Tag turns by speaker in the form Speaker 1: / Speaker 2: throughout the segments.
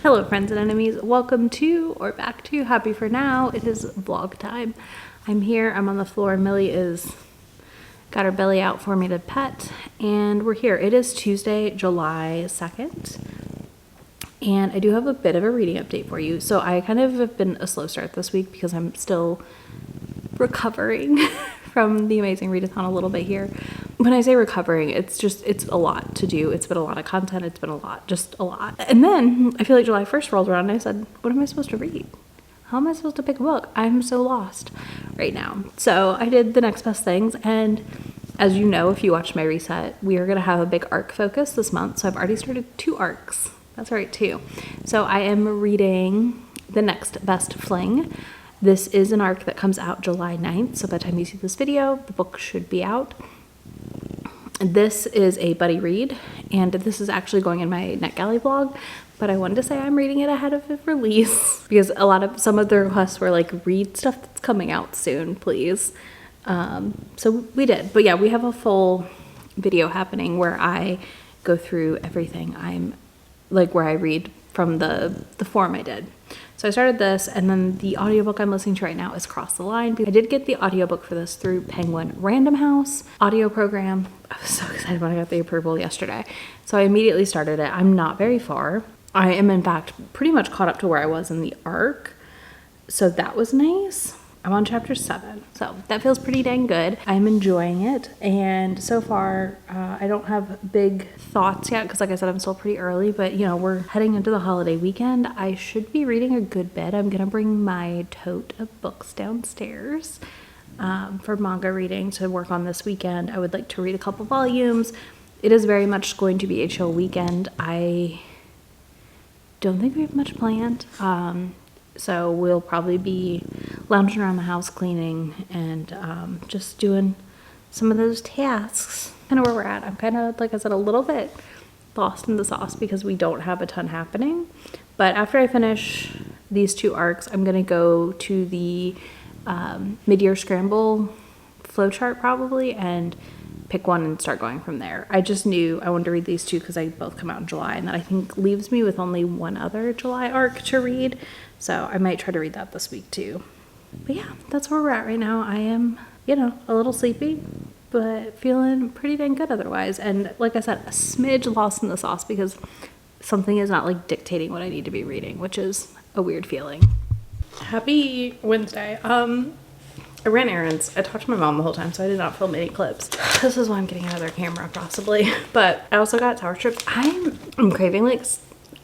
Speaker 1: Hello friends and enemies, welcome to, or back to, happy for now, it is vlog time. I'm here, I'm on the floor, Millie is got her belly out for me to pet, and we're here. It is Tuesday, July 2nd, and I do have a bit of a reading update for you. So I kind of have been a slow start this week because I'm still recovering from the amazing readathon a little bit here. When I say recovering, it's a lot to do. It's been a lot of content. It's been a lot. And then I feel like July 1st rolled around and I said, what am I supposed to read? How am I supposed to pick a book? I'm so lost right now. So I did the next best things. And as you know, if you watched my reset, we are going to have a big arc focus this month. So I've already started 2 arcs. That's right, 2. So I am reading The Next Best Fling. This is an arc that comes out July 9th. So by the time you see this video, the book should be out. This is a buddy read, and this is actually going in my NetGalley vlog, but I wanted to say I'm reading it ahead of the release because some of the requests were like, read stuff that's coming out soon, please. So we did, but yeah, we have a full video happening where I go through everything. Where I read from the form I did. So I started this, and then the audiobook I'm listening to right now is Cross the Line. I did get the audiobook for this through Penguin Random House audio program. I was so excited when I got the approval yesterday. So I immediately started it. I'm not very far. I am in fact pretty much caught up to where I was in the arc. So that was nice. I'm on chapter 7, so that feels pretty dang good. I'm enjoying it, and so far I don't have big thoughts yet because like I said, I'm still pretty early, but you know, we're heading into the holiday weekend. I should be reading a good bit. I'm gonna bring my tote of books downstairs for manga reading to work on this weekend. I would like to read a couple volumes. It is very much going to be a chill weekend. I don't think we have much planned. So we'll probably be lounging around the house cleaning and just doing some of those tasks. Kind of where we're at. I'm kind of, like I said, a little bit lost in the sauce because we don't have a ton happening. But after I finish these 2 arcs, I'm going to go to the mid-year scramble flowchart probably and pick one and start going from there. I just knew I wanted to read these 2 because they both come out in July, and that I think leaves me with only one other July arc to read. So I might try to read that this week too. But yeah, that's where we're at right now. I am, you know, a little sleepy, but feeling pretty dang good otherwise. And like I said, a smidge lost in the sauce because something is not like dictating what I need to be reading, which is a weird feeling. Happy Wednesday. I ran errands. I talked to my mom the whole time, so I did not film any clips. This is why I'm getting another camera possibly. But I also got sour strips. I'm craving like,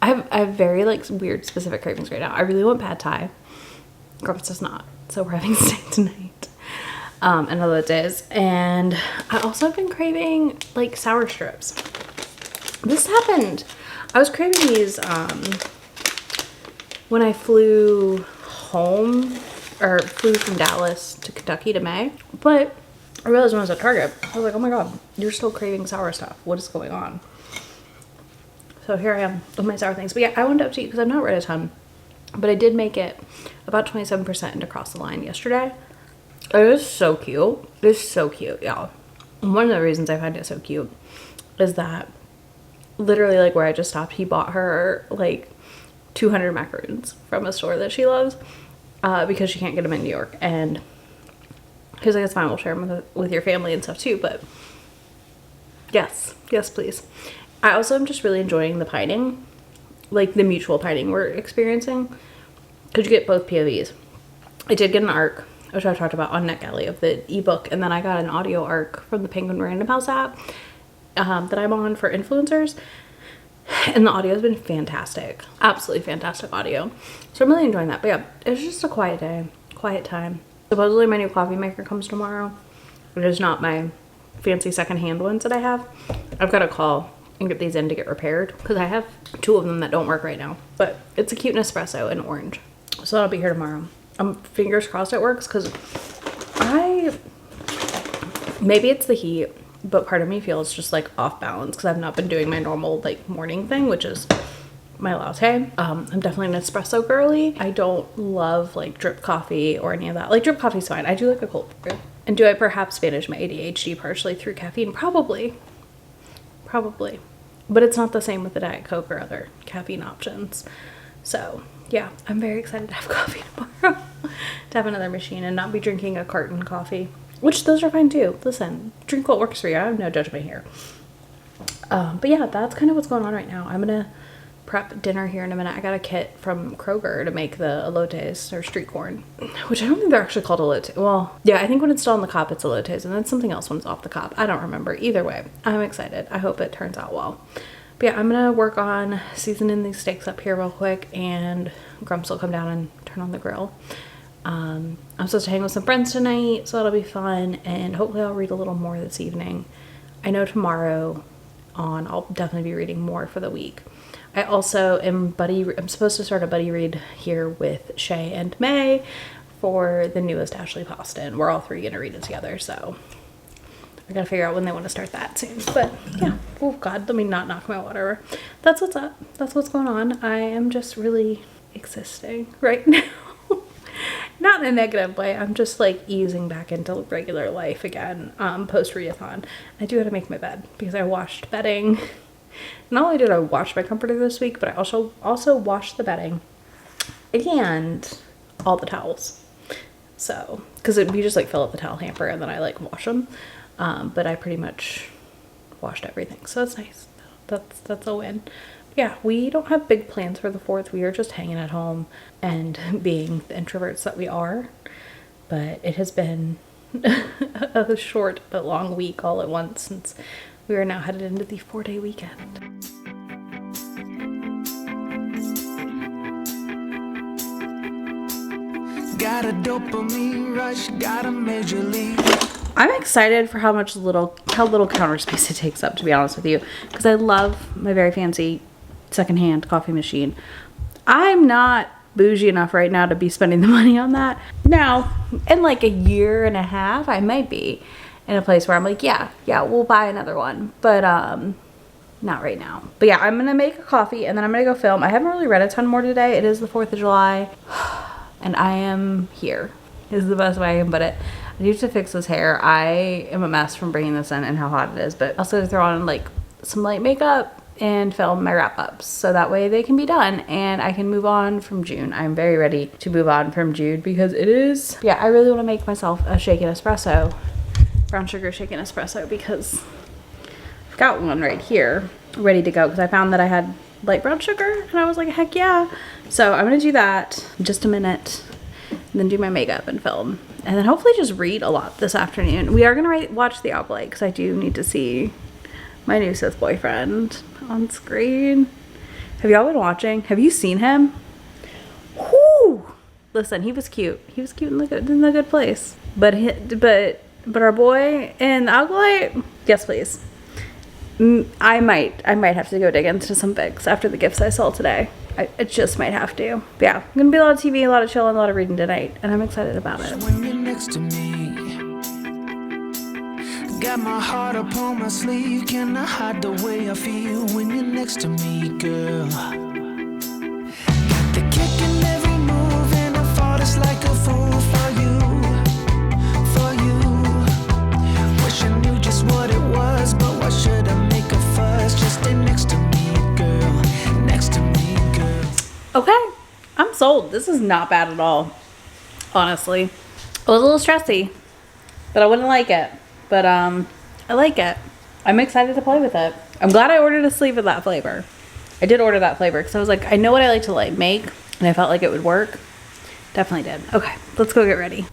Speaker 1: I have very like weird specific cravings right now. I really want pad thai. Girls does not. So we're having steak tonight. And other days. And I also have been craving like sour strips. This happened. I was craving these when I flew home or flew from Dallas to Kentucky to May. But I realized when I was at Target, I was like, oh my God, you're still craving sour stuff. What is going on? So here I am with my sour things. But yeah, I wanted to update because I've not read a ton. But I did make it about 27% into Cross the Line yesterday. It is so cute. It is so cute, y'all. And one of the reasons I find it so cute is that literally like where I just stopped, he bought her like 200 macaroons from a store that she loves because she can't get them in New York. And he's like, it's fine, we'll share them with your family and stuff too. But yes, please. I also am just really enjoying the pining, like the mutual pining we're experiencing, because you get both POVs. I did get an arc, which I talked about on NetGalley, of the ebook, and then I got an audio arc from the Penguin Random House app that I'm on for influencers, and the audio has been fantastic, absolutely fantastic audio. So I'm really enjoying that. But yeah, it's just a quiet day, quiet time. Supposedly my new coffee maker comes tomorrow. It is not my fancy secondhand ones that I have. I've got to call and get these in to get repaired because I have 2 of them that don't work right now. But it's a cute Nespresso in orange. So that'll be here tomorrow. I'm fingers crossed it works because maybe it's the heat, but part of me feels just like off balance because I've not been doing my normal like morning thing, which is my latte. I'm definitely an espresso girly. I don't love like drip coffee or any of that. Like drip coffee's fine. I do like a cold brew. And do I perhaps manage my ADHD partially through caffeine? Probably. But it's not the same with the Diet Coke or other caffeine options. So yeah, I'm very excited to have coffee tomorrow. To have another machine and not be drinking a carton coffee, which those are fine too. Listen, drink what works for you. I have no judgment here. But yeah, that's kind of what's going on right now. I'm gonna prep dinner here in a minute. I got a kit from Kroger to make the elotes, or street corn, which I don't think they're actually called elotes. Well, yeah, I think when it's still on the cob, it's elotes, and then something else when it's off the cob. I don't remember. Either way, I'm excited. I hope it turns out well. But yeah, I'm gonna work on seasoning these steaks up here real quick, and Grumps will come down and turn on the grill. I'm supposed to hang with some friends tonight, so that'll be fun, and hopefully I'll read a little more this evening. I know tomorrow on I'll definitely be reading more for the week. I also I'm supposed to start a buddy read here with Shay and May for the newest Ashley Poston. We're all three gonna read it together, so I gotta figure out when they want to start that soon. But yeah, oh god, let me not knock my water. That's what's up. That's what's going on. I am just really existing right now. Not in a negative way. I'm just like easing back into regular life again, post readathon. I do have to make my bed because I washed bedding. Not only did I wash my comforter this week, but I also washed the bedding and all the towels. So, because we just like fill up the towel hamper and then I like wash them. But I pretty much washed everything, so that's nice. That's a win. Yeah, we don't have big plans for the 4th. We are just hanging at home and being the introverts that we are. But it has been a short but long week all at once since we are now headed into the 4-day weekend. Got a dopamine rush, got a major league. I'm excited for how little counter space it takes up, to be honest with you, because I love my very fancy secondhand coffee machine. I'm not bougie enough right now to be spending the money on that. Now, in like a year and a half, I might be in a place where I'm like, yeah, we'll buy another one, but not right now. But yeah, I'm gonna make a coffee and then I'm gonna go film. I haven't really read a ton more today. It is the 4th of July, and I am here. Is the best way I can put it. I need to fix this hair. I am a mess from bringing this in and how hot it is, but also to throw on like some light makeup and film my wrap-ups so that way they can be done and I can move on from June. I'm very ready to move on from June because it is, yeah, I really want to make myself a shaken espresso, brown sugar shaken espresso, because I've got one right here ready to go because I found that I had light brown sugar and I was like, heck yeah. So I'm gonna do that in just a minute and then do my makeup and film and then hopefully just read a lot this afternoon. We are gonna watch The Oblate because I do need to see my new Sith boyfriend on screen. Have y'all been watching? Have you seen him? Whoo! Listen, he was cute. He was cute in the good place. But our boy in The Oblate, yes please. I might have to go dig into some fics after the gifts I saw today. I just might have to. But yeah, I'm gonna be a lot of TV, a lot of chilling, a lot of reading tonight, and I'm excited about it. When you're next to me, got my heart upon my sleeve, cannot hide the way I feel when you're next to me, girl. Got the kick in every move and I fought us like a fool for you. Wish I knew just what it was, but why should I make a fuss? Just stay next to me, girl. Next to me, girl. Okay, I'm sold. This is not bad at all, honestly. It was a little stressy, but I wouldn't like it. But I like it. I'm excited to play with it. I'm glad I ordered a sleeve of that flavor. I did order that flavor because I was like, I know what I like to like make, and I felt like it would work. Definitely did. Okay, let's go get ready.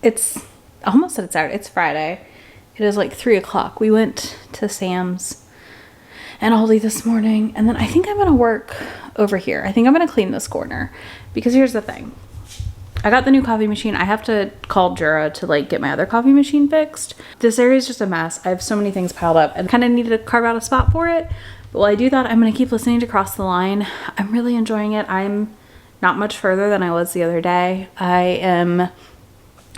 Speaker 1: It's I almost said it's Saturday. It's Friday. It is like 3 o'clock. We went to Sam's and Aldi this morning, and then I think I'm gonna work over here. I think I'm gonna clean this corner because here's the thing. I got the new coffee machine. I have to call Jura to like get my other coffee machine fixed. This area is just a mess. I have so many things piled up and kind of needed to carve out a spot for it. But while I do that, I'm going to keep listening to Cross the Line. I'm really enjoying it. I'm not much further than I was the other day. I am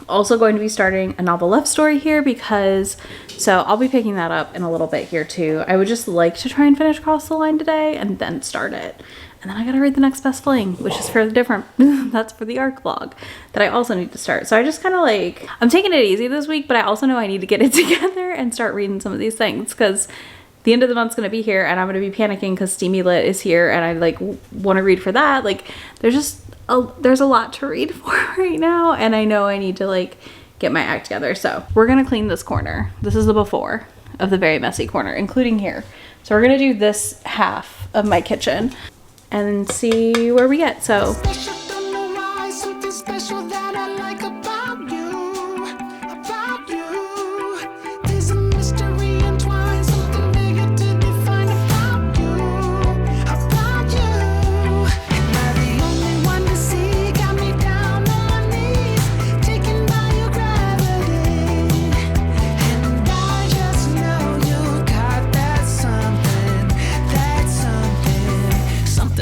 Speaker 1: also going to be starting a novel love story here because, so I'll be picking that up in a little bit here too. I would just like to try and finish Cross the Line today and then start it. And then I gotta read The Next Best Fling, which is for the different, that's for the ARC vlog that I also need to start. So I just kind of like, I'm taking it easy this week, but I also know I need to get it together and start reading some of these things because the end of the month's gonna be here and I'm gonna be panicking because Steamy Lit is here and I like want to read for that. Like there's a lot to read for right now, and I know I need to like get my act together. So we're gonna clean this corner. This is the before of the very messy corner, including here. So we're gonna do this half of my kitchen and see where we get. So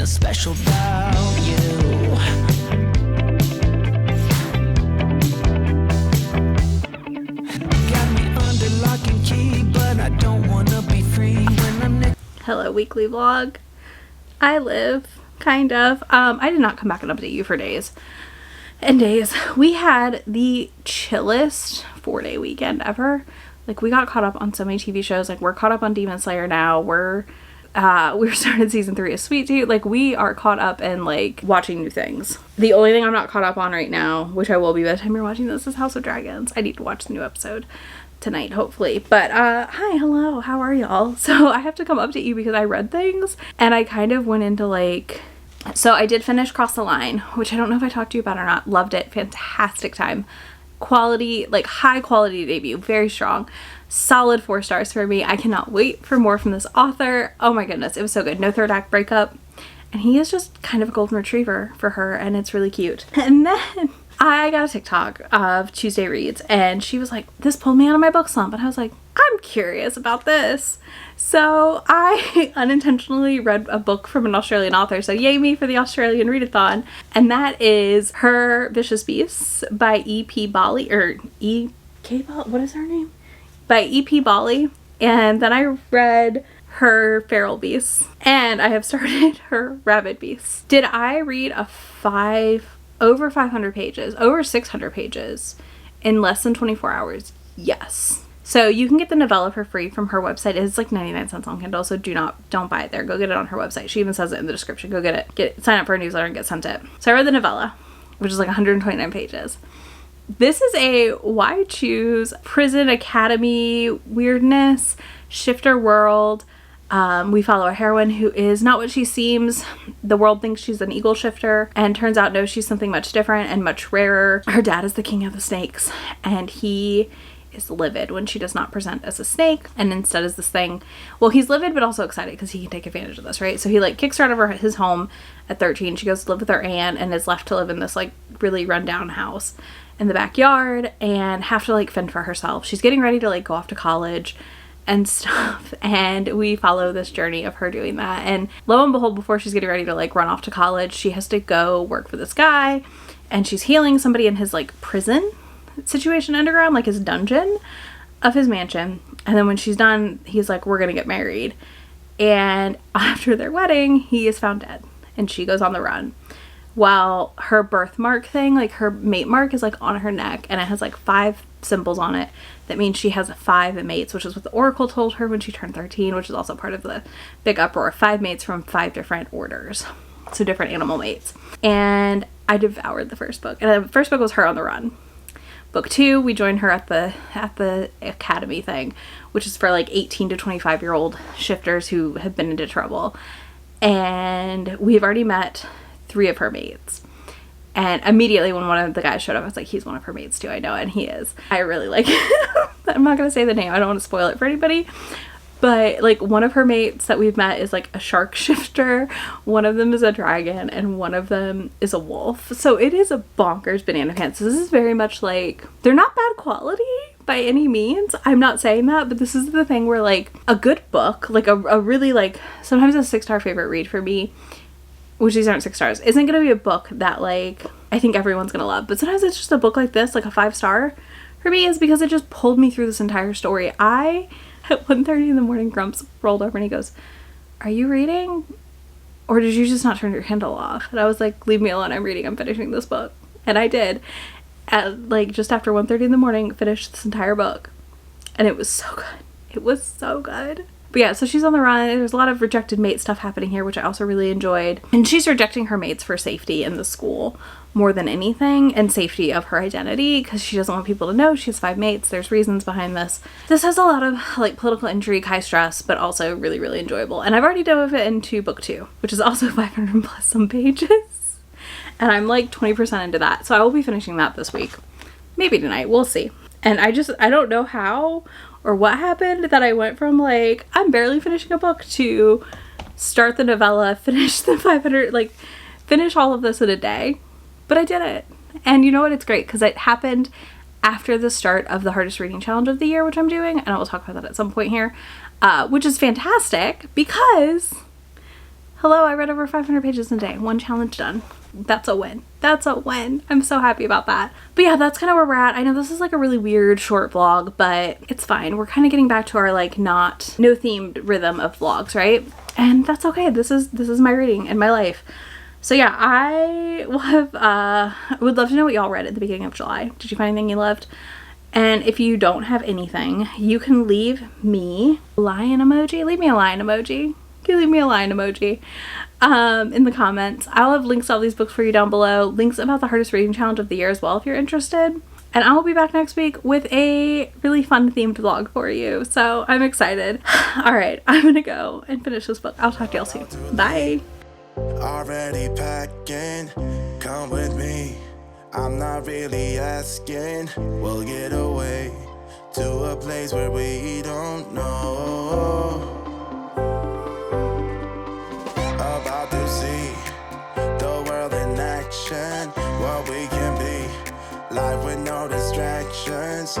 Speaker 2: special about you. Got me under lock and key, but I don't wanna be free when I'm
Speaker 1: hello weekly vlog. I live kind of. I did not come back and update you for days and days. We had the chillest 4-day weekend ever. Like we got caught up on so many TV shows. Like we're caught up on Demon Slayer now. We're started season 3 of Sweet Tooth. Like we are caught up in like watching new things. The only thing I'm not caught up on right now, which I will be by the time you're watching this, is House of Dragons. I need to watch the new episode tonight, hopefully. But hi, hello, how are y'all? So I have to come update you because I read things and I kind of went into like, so I did finish Cross the Line, which I don't know if I talked to you about or not. Loved it. Fantastic time. Quality, like high quality debut, very strong. Solid 4 stars for me. I cannot wait for more from this author. Oh my goodness, it was so good. No third act breakup, and he is just kind of a golden retriever for her, and it's really cute. And then I got a TikTok of Tuesday Reads, and she was like, this pulled me out of my book slump, and I was like, I'm curious about this. So I unintentionally read a book from an Australian author, so yay me for the Australian readathon, and that is Her Vicious Beasts by E.P. Bali, or E.K. Bali, what is her name? By E.P. Bali. And then I read Her Feral Beasts, and I have started Her Rabid Beasts. Did I read over 500 pages, over 600 pages in less than 24 hours? Yes. So you can get the novella for free from her website. It's like 99 cents on Kindle, so don't buy it there. Go get it on her website. She even says it in the description. Go get it. Sign up for a newsletter and get sent it. So I read the novella, which is like 129 pages. This is a why choose prison academy weirdness, shifter world. We follow a heroine who is not what she seems. The world thinks she's an eagle shifter, and turns out no, she's something much different and much rarer. Her dad is the king of the snakes, and he is livid when she does not present as a snake and instead is this thing. Well, he's livid but also excited because he can take advantage of this, right? So he like kicks her out of his home at 13. She goes to live with her aunt and is left to live in this like really rundown house in the backyard and have to like fend for herself. She's getting ready to like go off to college and stuff, and we follow this journey of her doing that. And lo and behold, before she's getting ready to like run off to college, she has to go work for this guy, and she's healing somebody in his like prison situation underground, like his dungeon of his mansion. And then when she's done, he's like, we're gonna get married. And after their wedding, he is found dead and she goes on the run, while her birthmark thing, like her mate mark, is like on her neck, and it has like 5 symbols on it. That means she has 5 mates, which is what the oracle told her when she turned 13, which is also part of the big uproar. 5 mates from 5 different orders, so different animal mates. And I devoured the first book, and the first book was her on the run. Book 2, we join her at the academy thing, which is for like 18 to 25-year-old shifters who have been into trouble. And we've already met 3 of her mates. And immediately when one of the guys showed up, I was like, he's one of her mates too. I know, and he is. I really like him. I'm not going to say the name. I don't want to spoil it for anybody. But like one of her mates that we've met is like a shark shifter. One of them is a dragon, and one of them is a wolf. So it is a bonkers banana pants. This is very much like, they're not bad quality by any means. I'm not saying that, but this is the thing where like a good book, like a really like, sometimes a 6-star favorite read for me, which these aren't 6 stars, isn't going to be a book that like I think everyone's going to love. But sometimes it's just a book like this, like a 5-star for me, is because it just pulled me through this entire story. At 1:30 in the morning, Grumps rolled over and he goes, "Are you reading? Or did you just not turn your Kindle off?" And I was like, "Leave me alone, I'm reading, I'm finishing this book." And I did. At like just after 1:30 in the morning, finished this entire book. And it was so good. It was so good. But yeah, so she's on the run. There's a lot of rejected mate stuff happening here, which I also really enjoyed. And she's rejecting her mates for safety in the school more than anything, and safety of her identity, because she doesn't want people to know she has 5 mates. There's reasons behind this. This has a lot of like political intrigue, high stress, but also really, really enjoyable. And I've already dove into book 2, which is also 500 plus some pages. And I'm like 20% into that. So I will be finishing that this week. Maybe tonight. We'll see. And I don't know how or what happened that I went from like, I'm barely finishing a book to start the novella, finish the 500, like finish all of this in a day. But I did it. And you know what? It's great because it happened after the start of the hardest reading challenge of the year, which I'm doing. And I will talk about that at some point here, which is fantastic because, hello, I read over 500 pages in a day. 1 challenge done. That's a win. That's a win. I'm so happy about that. But yeah, that's kind of where we're at. I know this is like a really weird short vlog, but it's fine. We're kind of getting back to our like no themed rhythm of vlogs, right? And that's okay. This is my reading and my life. So yeah, I would love to know what y'all read at the beginning of July. Did you find anything you loved? And if you don't have anything, you can leave me a lion emoji. Leave me a lion emoji. You leave me a lion emoji in the comments. I'll have links to all these books for you down below. Links about the hardest reading challenge of the year as well if you're interested. And I will be back next week with a really fun themed vlog for you. So I'm excited. All right, I'm gonna go and finish this book. I'll talk to y'all soon. Bye.
Speaker 3: Already packing, come with me. I'm not really asking. We'll get away to a place where we don't know. About to see the world in action, what we can be. Life with no distractions.